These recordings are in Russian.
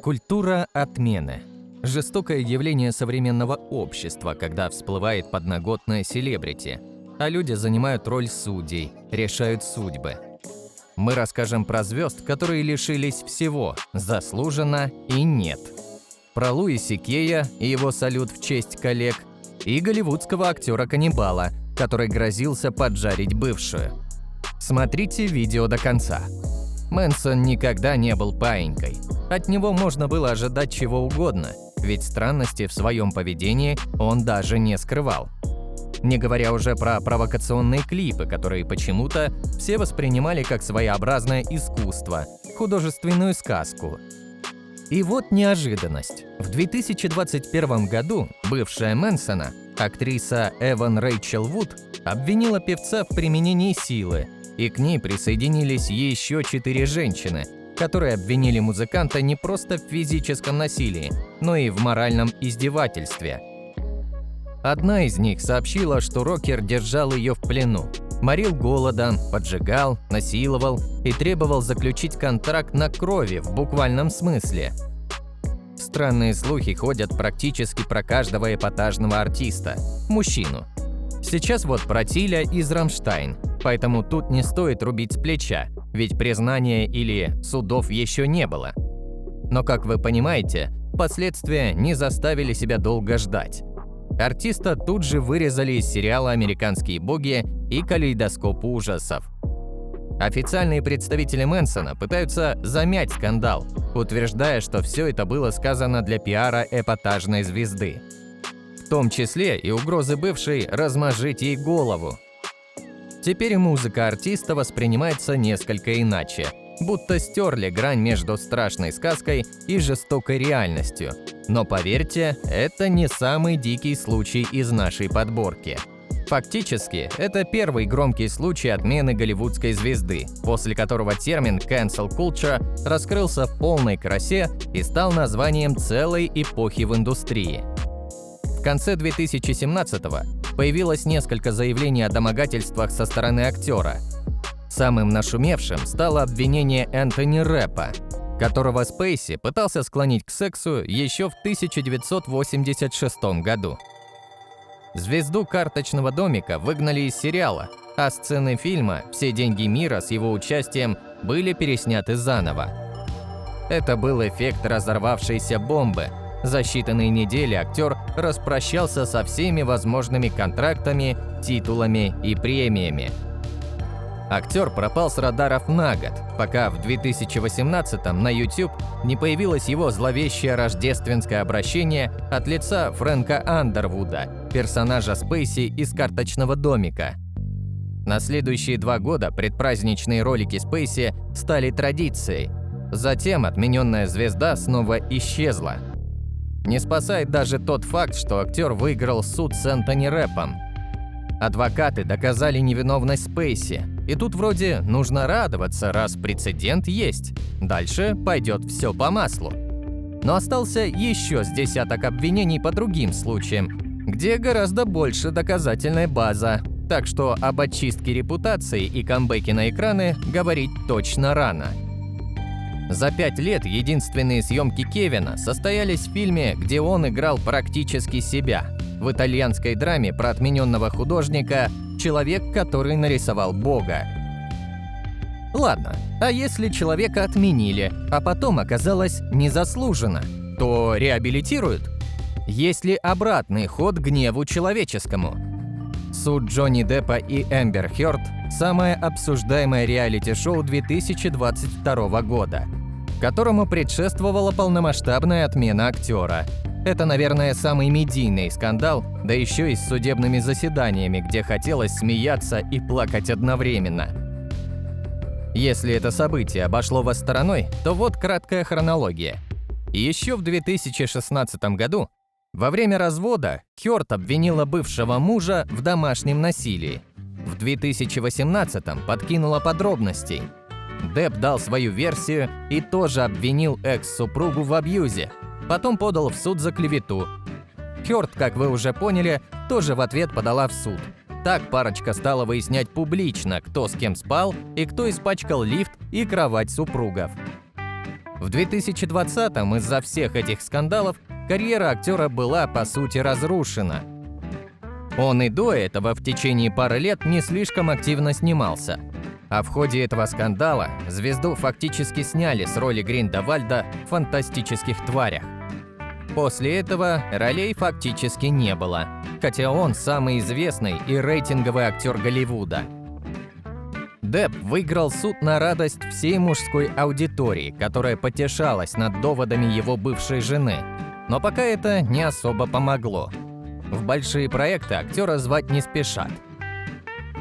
Культура отмены. Жестокое явление современного общества, когда всплывает подноготное селебрити, а люди занимают роль судей, решают судьбы. Мы расскажем про звезд, которые лишились всего, заслуженно и нет. Про Луи Сикея и его салют в честь коллег, и голливудского актера-каннибала, который грозился поджарить бывшую. Смотрите видео до конца. Мэнсон никогда не был паинькой. От него можно было ожидать чего угодно, ведь странности в своем поведении он даже не скрывал. Не говоря уже про провокационные клипы, которые почему-то все воспринимали как своеобразное искусство, художественную сказку. И вот неожиданность. В 2021 году бывшая Мэнсона, актриса Эван Рэйчел Вуд, обвинила певца в применении силы, и к ней присоединились еще 4 женщины, которые обвинили музыканта не просто в физическом насилии, но и в моральном издевательстве. Одна из них сообщила, что рокер держал ее в плену, морил голодом, поджигал, насиловал и требовал заключить контракт на крови в буквальном смысле. Странные слухи ходят практически про каждого эпатажного артиста – мужчину. Сейчас вот про Тиля из «Рамштайн», поэтому тут не стоит рубить с плеча, ведь признания или судов еще не было. Но, как вы понимаете, последствия не заставили себя долго ждать. Артиста тут же вырезали из сериала «Американские боги» и «Калейдоскоп ужасов». Официальные представители Мэнсона пытаются замять скандал, утверждая, что все это было сказано для пиара эпатажной звезды. В том числе и угрозы бывшей размажить ей голову. Теперь музыка артиста воспринимается несколько иначе, будто стерли грань между страшной сказкой и жестокой реальностью. Но поверьте, это не самый дикий случай из нашей подборки. Фактически, это первый громкий случай отмены голливудской звезды, после которого термин «cancel culture» раскрылся в полной красе и стал названием целой эпохи в индустрии. В конце 2017-го появилось несколько заявлений о домогательствах со стороны актера. Самым нашумевшим стало обвинение Энтони Рэпа, которого Спейси пытался склонить к сексу еще в 1986 году. Звезду «Карточного домика» выгнали из сериала, а сцены фильма «Все деньги мира» с его участием были пересняты заново. Это был эффект разорвавшейся бомбы. За считанные недели актер распрощался со всеми возможными контрактами, титулами и премиями. Актер пропал с радаров на год, пока в 2018-м на YouTube не появилось его зловещее рождественское обращение от лица Фрэнка Андервуда, персонажа Спейси из «Карточного домика». На следующие 2 года предпраздничные ролики Спейси стали традицией. Затем отмененная звезда снова исчезла. Не спасает даже тот факт, что актер выиграл суд с Энтони Рэпом. Адвокаты доказали невиновность Спейси, и тут вроде нужно радоваться, раз прецедент есть. Дальше пойдет все по маслу. Но остался еще с десяток обвинений по другим случаям, где гораздо больше доказательная база, так что об очистке репутации и камбэке на экраны говорить точно рано. За 5 лет единственные съемки Кевина состоялись в фильме, где он играл практически себя, в итальянской драме про отмененного художника «Человек, который нарисовал Бога». Ладно, а если человека отменили, а потом оказалось незаслуженно, то реабилитируют? Есть ли обратный ход гневу человеческому? Суд Джонни Деппа и Эмбер Хёрд – самое обсуждаемое реалити-шоу 2022 года, которому предшествовала полномасштабная отмена актера. Это, наверное, самый медийный скандал, да еще и с судебными заседаниями, где хотелось смеяться и плакать одновременно. Если это событие обошло вас стороной, то вот краткая хронология. Еще в 2016 году, во время развода, Хёрд обвинила бывшего мужа в домашнем насилии. В 2018 подкинула подробностей. Депп дал свою версию и тоже обвинил экс-супругу в абьюзе. Потом подал в суд за клевету. Хёрд, как вы уже поняли, тоже в ответ подала в суд. Так парочка стала выяснять публично, кто с кем спал и кто испачкал лифт и кровать супругов. В 2020-м из-за всех этих скандалов карьера актера была, по сути, разрушена. Он и до этого в течение пары лет не слишком активно снимался. А в ходе этого скандала звезду фактически сняли с роли Гриндевальда в «Фантастических тварях». После этого ролей фактически не было, хотя он самый известный и рейтинговый актер Голливуда. Депп выиграл суд на радость всей мужской аудитории, которая потешалась над доводами его бывшей жены, но пока это не особо помогло. В большие проекты актера звать не спешат.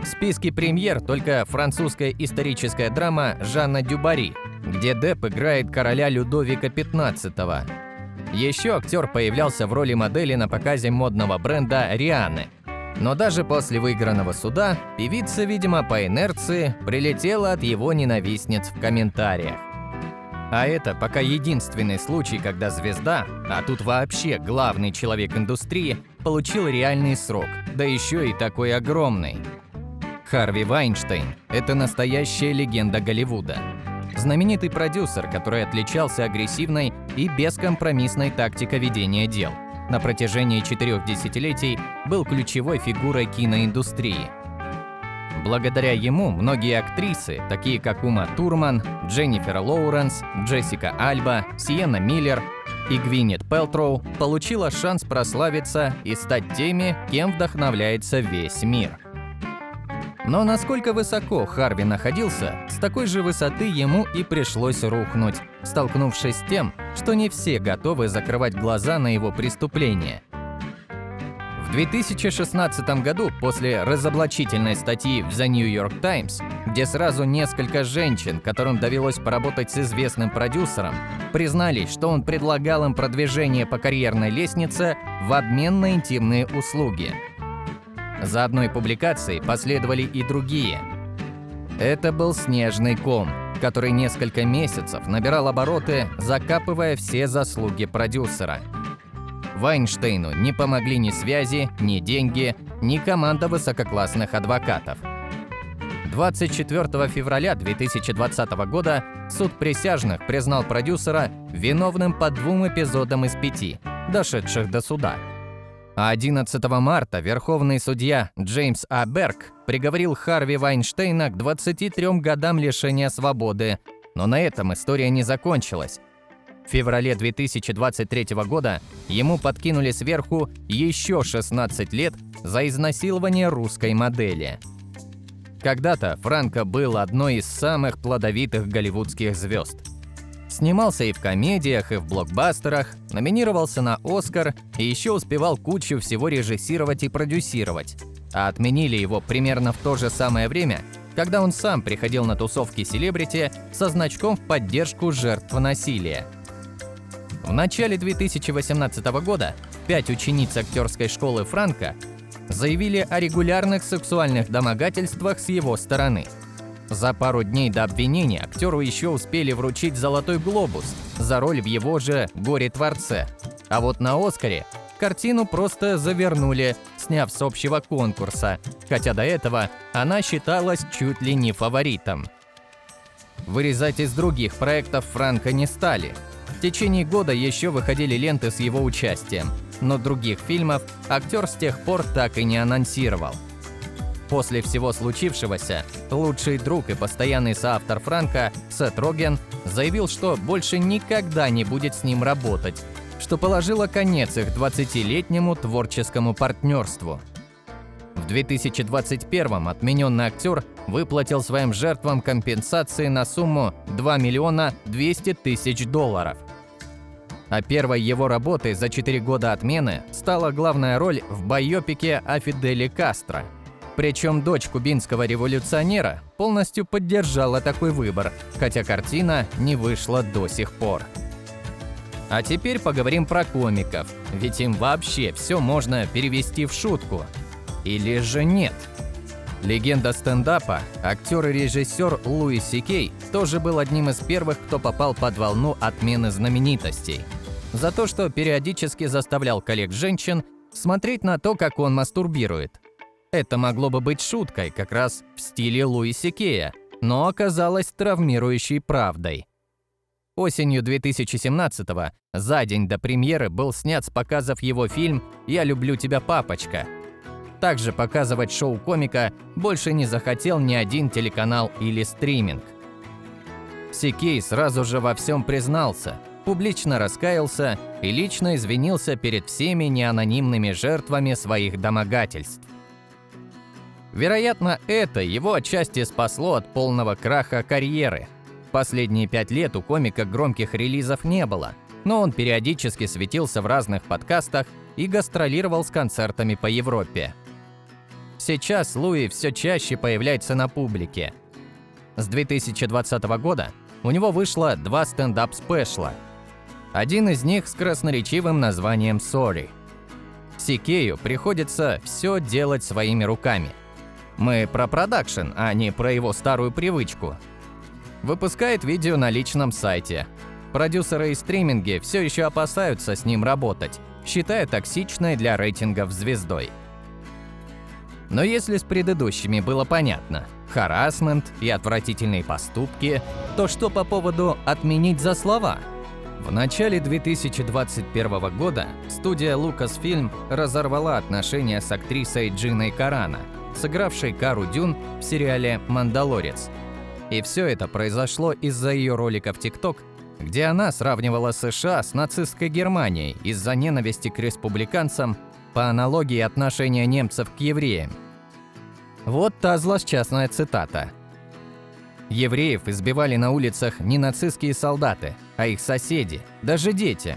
В списке премьер только французская историческая драма «Жанна Дюбари», где Депп играет короля Людовика XV. Еще актер появлялся в роли модели на показе модного бренда «Рианы». Но даже после выигранного суда певица, видимо, по инерции прилетела от его ненавистниц в комментариях. А это пока единственный случай, когда звезда, а тут вообще главный человек индустрии, получил реальный срок, да еще и такой огромный. Харви Вайнштейн – это настоящая легенда Голливуда. Знаменитый продюсер, который отличался агрессивной и бескомпромиссной тактикой ведения дел. На протяжении 4 десятилетий был ключевой фигурой киноиндустрии. Благодаря ему многие актрисы, такие как Ума Турман, Дженнифер Лоуренс, Джессика Альба, Сиенна Миллер и Гвинет Пэлтроу, получила шанс прославиться и стать теми, кем вдохновляется весь мир. Но насколько высоко Харви находился, с такой же высоты ему и пришлось рухнуть, столкнувшись с тем, что не все готовы закрывать глаза на его преступления. В 2016 году, после разоблачительной статьи в The New York Times, где сразу несколько женщин, которым довелось поработать с известным продюсером, признались, что он предлагал им продвижение по карьерной лестнице в обмен на интимные услуги. За одной публикацией последовали и другие. Это был снежный ком, который несколько месяцев набирал обороты, закапывая все заслуги продюсера. Вайнштейну не помогли ни связи, ни деньги, ни команда высококлассных адвокатов. 24 февраля 2020 года суд присяжных признал продюсера виновным по 2 эпизодам из 5, дошедших до суда. А 11 марта верховный судья Джеймс А. Берк приговорил Харви Вайнштейна к 23 годам лишения свободы. Но на этом история не закончилась. В феврале 2023 года ему подкинули сверху еще 16 лет за изнасилование русской модели. Когда-то Франко был одной из самых плодовитых голливудских звезд. Снимался и в комедиях, и в блокбастерах, номинировался на «Оскар» и еще успевал кучу всего режиссировать и продюсировать. А отменили его примерно в то же самое время, когда он сам приходил на тусовки селебрити со значком в поддержку жертв насилия. В начале 2018 года 5 учениц актерской школы Франко заявили о регулярных сексуальных домогательствах с его стороны. За пару дней до обвинения актеру еще успели вручить «Золотой глобус» за роль в его же «Горе-творце». А вот на «Оскаре» картину просто завернули, сняв с общего конкурса, хотя до этого она считалась чуть ли не фаворитом. Вырезать из других проектов Франко не стали. В течение года еще выходили ленты с его участием, но других фильмов актер с тех пор так и не анонсировал. После всего случившегося, лучший друг и постоянный соавтор Франко, Сет Роген, заявил, что больше никогда не будет с ним работать, что положило конец их 20-летнему творческому партнерству. В 2021-м отмененный актер выплатил своим жертвам компенсации на сумму $2 200 000. А первой его работой за 4 года отмены стала главная роль в байопике о Фиделе Кастро. Причем дочь кубинского революционера полностью поддержала такой выбор, хотя картина не вышла до сих пор. А теперь поговорим про комиков, ведь им вообще все можно перевести в шутку. Или же нет? Легенда стендапа, актер и режиссер Луи Си Кей тоже был одним из первых, кто попал под волну отмены знаменитостей. За то, что периодически заставлял коллег-женщин смотреть на то, как он мастурбирует. Это могло бы быть шуткой, как раз в стиле Луи Си Кея, но оказалось травмирующей правдой. Осенью 2017-го, за день до премьеры, был снят с показов его фильм «Я люблю тебя, папочка». Также показывать шоу комика больше не захотел ни один телеканал или стриминг. CK сразу же во всем признался, публично раскаялся и лично извинился перед всеми неанонимными жертвами своих домогательств. Вероятно, это его отчасти спасло от полного краха карьеры. Последние 5 лет у комика громких релизов не было, но он периодически светился в разных подкастах и гастролировал с концертами по Европе. Сейчас Луи все чаще появляется на публике. С 2020 года у него вышло 2 стендап-спешла. Один из них с красноречивым названием «Sorry». CK'ю приходится все делать своими руками. Мы про продакшн, а не про его старую привычку. Выпускает видео на личном сайте. Продюсеры и стриминги все еще опасаются с ним работать, считая токсичной для рейтингов звездой. Но если с предыдущими было понятно – харассмент и отвратительные поступки, то что по поводу «отменить за слова»? В начале 2021 года студия Lucasfilm разорвала отношения с актрисой Джиной Карано, сыгравшей Кару Дюн в сериале «Мандалорец». И все это произошло из-за ее ролика в TikTok, где она сравнивала США с нацистской Германией из-за ненависти к республиканцам, по аналогии отношения немцев к евреям. Вот та злосчастная цитата. «Евреев избивали на улицах не нацистские солдаты, а их соседи, даже дети.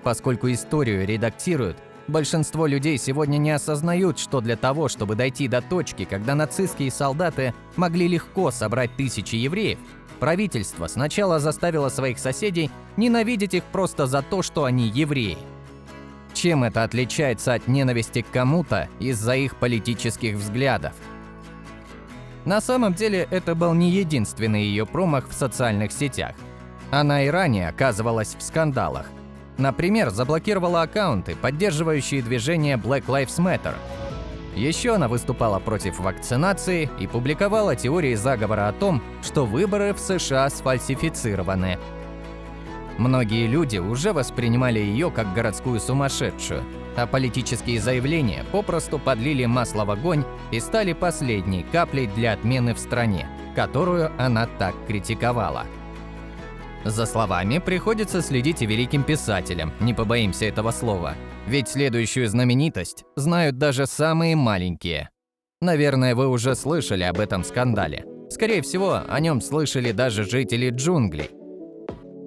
Поскольку историю редактируют, большинство людей сегодня не осознают, что для того, чтобы дойти до точки, когда нацистские солдаты могли легко собрать тысячи евреев, правительство сначала заставило своих соседей ненавидеть их просто за то, что они евреи. Чем это отличается от ненависти к кому-то из-за их политических взглядов?» На самом деле, это был не единственный ее промах в социальных сетях. Она и ранее оказывалась в скандалах. Например, заблокировала аккаунты, поддерживающие движение Black Lives Matter. Еще она выступала против вакцинации и публиковала теории заговора о том, что выборы в США сфальсифицированы. Многие люди уже воспринимали ее как городскую сумасшедшую, а политические заявления попросту подлили масло в огонь и стали последней каплей для отмены в стране, которую она так критиковала. За словами приходится следить и великим писателям, не побоимся этого слова, ведь следующую знаменитость знают даже самые маленькие. Наверное, вы уже слышали об этом скандале. Скорее всего, о нем слышали даже жители джунглей.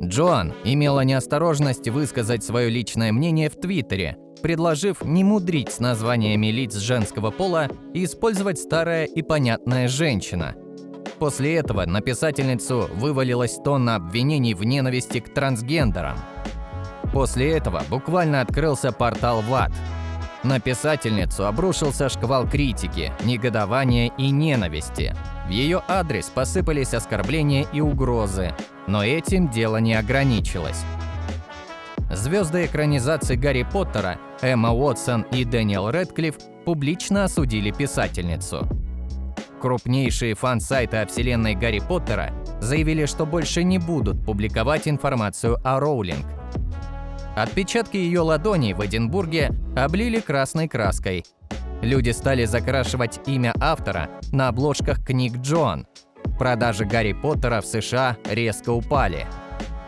Джоан имела неосторожность высказать свое личное мнение в Твиттере, предложив не мудрить с названиями лиц женского пола и использовать старое и понятное «женщина». После этого на писательницу вывалилась тонна обвинений в ненависти к трансгендерам. После этого буквально открылся портал в ад. На писательницу обрушился шквал критики, негодования и ненависти. В ее адрес посыпались оскорбления и угрозы, но этим дело не ограничилось. Звезды экранизации Гарри Поттера Эмма Уотсон и Дэниел Рэдклифф публично осудили писательницу. Крупнейшие фан-сайты о вселенной Гарри Поттера заявили, что больше не будут публиковать информацию о Роулинг. Отпечатки ее ладоней в Эдинбурге облили красной краской. Люди стали закрашивать имя автора на обложках книг Джоан. Продажи Гарри Поттера в США резко упали.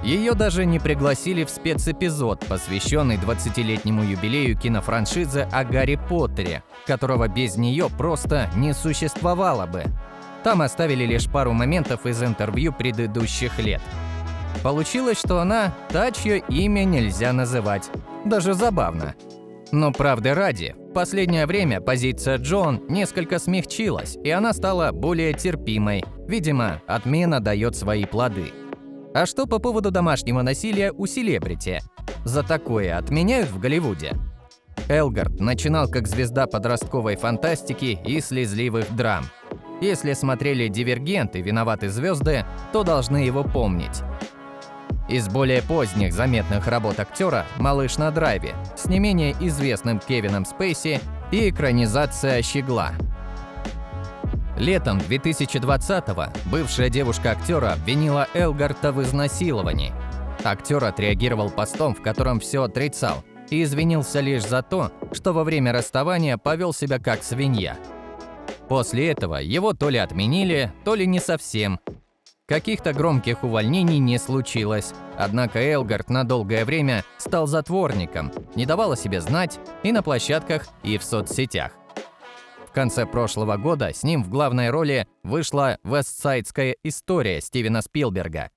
Ее даже не пригласили в спецэпизод, посвященный 20-летнему юбилею кинофраншизы о Гарри Поттере, которого без нее просто не существовало бы. Там оставили лишь пару моментов из интервью предыдущих лет. Получилось, что она та, чье имя нельзя называть. Даже забавно. Но правды ради, в последнее время позиция Джоан несколько смягчилась, и она стала более терпимой. Видимо, отмена дает свои плоды. А что по поводу домашнего насилия у селебрити? За такое отменяют в Голливуде? Элгард начинал как звезда подростковой фантастики и слезливых драм. Если смотрели «Дивергент» и «Виноваты звезды», то должны его помнить. Из более поздних заметных работ актера «Малыш на драйве» с не менее известным Кевином Спейси и экранизация «Щегла». Летом 2020-го бывшая девушка актера обвинила Элгарта в изнасиловании. Актер отреагировал постом, в котором все отрицал, и извинился лишь за то, что во время расставания повел себя как свинья. После этого его то ли отменили, то ли не совсем. Каких-то громких увольнений не случилось, однако Элгарт на долгое время стал затворником, не давал о себе знать и на площадках, и в соцсетях. В конце прошлого года с ним в главной роли вышла «Вестсайдская история» Стивена Спилберга.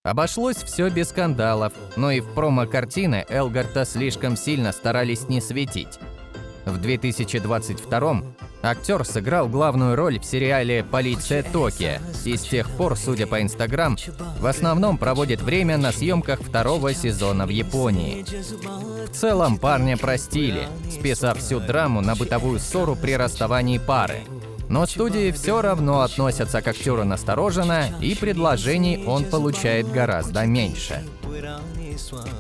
Обошлось все без скандалов, но и в промо-картины Элгарта слишком сильно старались не светить. В 2022-м актер сыграл главную роль в сериале «Полиция Токио» и с тех пор, судя по Инстаграм, в основном проводит время на съемках второго сезона в Японии. В целом парня простили, списав всю драму на бытовую ссору при расставании пары. Но студии все равно относятся к актеру настороженно, и предложений он получает гораздо меньше.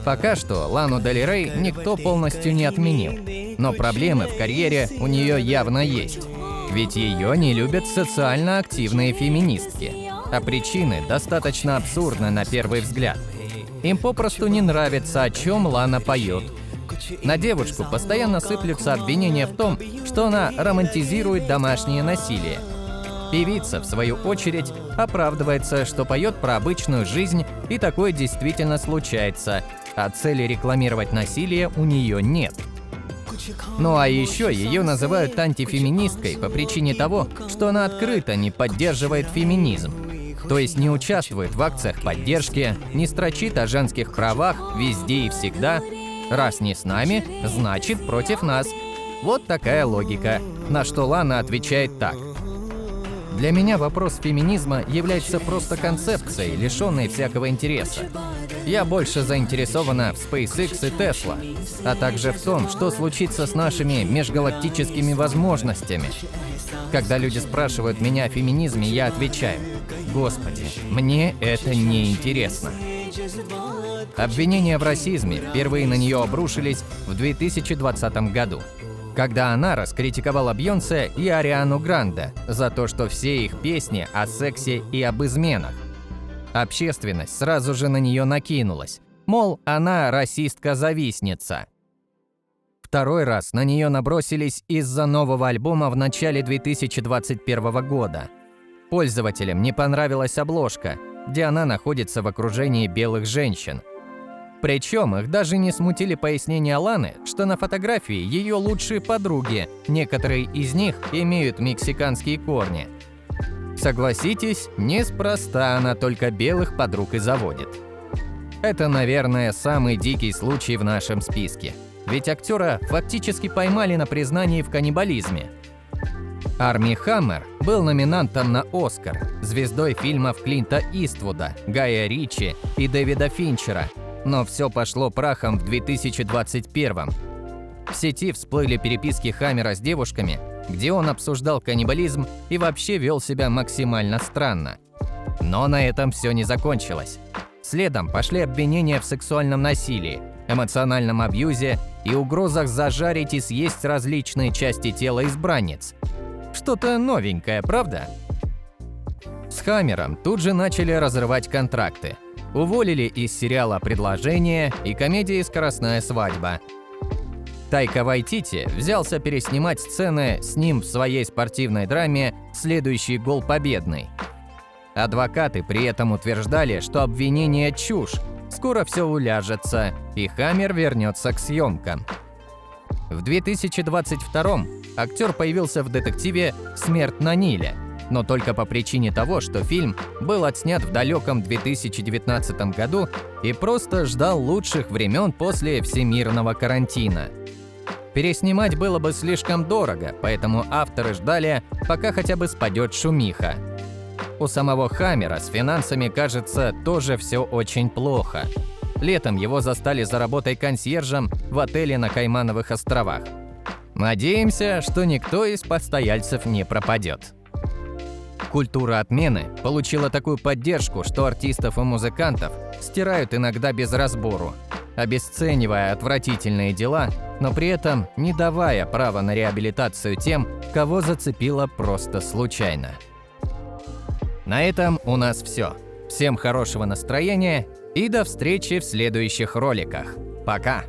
Пока что Лану Дель Рей никто полностью не отменил, но проблемы в карьере у нее явно есть. Ведь ее не любят социально активные феминистки, а причины достаточно абсурдны на первый взгляд. Им попросту не нравится, о чем Лана поет. На девушку постоянно сыплются обвинения в том, что она романтизирует домашнее насилие. Певица, в свою очередь, оправдывается, что поет про обычную жизнь, и такое действительно случается, а цели рекламировать насилие у нее нет. Ну а еще ее называют антифеминисткой по причине того, что она открыто не поддерживает феминизм. То есть не участвует в акциях поддержки, не строчит о женских правах везде и всегда. Раз не с нами, значит против нас. Вот такая логика. На что Лана отвечает так. Для меня вопрос феминизма является просто концепцией, лишенной всякого интереса. Я больше заинтересована в SpaceX и Tesla, а также в том, что случится с нашими межгалактическими возможностями. Когда люди спрашивают меня о феминизме, я отвечаю: «Господи, мне это не интересно». Обвинения в расизме впервые на нее обрушились в 2020 году, когда она раскритиковала Бейонсе и Ариану Гранде за то, что все их песни о сексе и об изменах. Общественность сразу же на нее накинулась, мол, она расистка-завистница. Второй раз на нее набросились из-за нового альбома в начале 2021 года. Пользователям не понравилась обложка, где она находится в окружении белых женщин. Причем их даже не смутили пояснения Ланы, что на фотографии ее лучшие подруги, некоторые из них имеют мексиканские корни. Согласитесь, неспроста она только белых подруг и заводит. Это, наверное, самый дикий случай в нашем списке. Ведь актера фактически поймали на признании в каннибализме. Арми Хаммер был номинантом на «Оскар», звездой фильмов Клинта Иствуда, Гая Ричи и Дэвида Финчера, но все пошло прахом в 2021-м. В сети всплыли переписки Хаммера с девушками, где он обсуждал каннибализм и вообще вел себя максимально странно. Но на этом все не закончилось. Следом пошли обвинения в сексуальном насилии, эмоциональном абьюзе и угрозах зажарить и съесть различные части тела избранниц. Что-то новенькое, правда? С Хаммером тут же начали разрывать контракты. Уволили из сериала «Предложение» и комедии «Скоростная свадьба». Тайка Вайтити взялся переснимать сцены с ним в своей спортивной драме «Следующий гол победный». Адвокаты при этом утверждали, что обвинение чушь, скоро все уляжется, и Хаммер вернется к съемкам. В 2022-м актер появился в детективе «Смерть на Ниле», но только по причине того, что фильм был отснят в далеком 2019 году и просто ждал лучших времен после всемирного карантина. Переснимать было бы слишком дорого, поэтому авторы ждали, пока хотя бы спадет шумиха. У самого Хаммера с финансами, кажется, тоже все очень плохо. Летом его застали за работой консьержем в отеле на Каймановых островах. Надеемся, что никто из постояльцев не пропадет. Культура отмены получила такую поддержку, что артистов и музыкантов стирают иногда без разбору, обесценивая отвратительные дела, но при этом не давая права на реабилитацию тем, кого зацепило просто случайно. На этом у нас все. Всем хорошего настроения И до встречи в следующих роликах. Пока!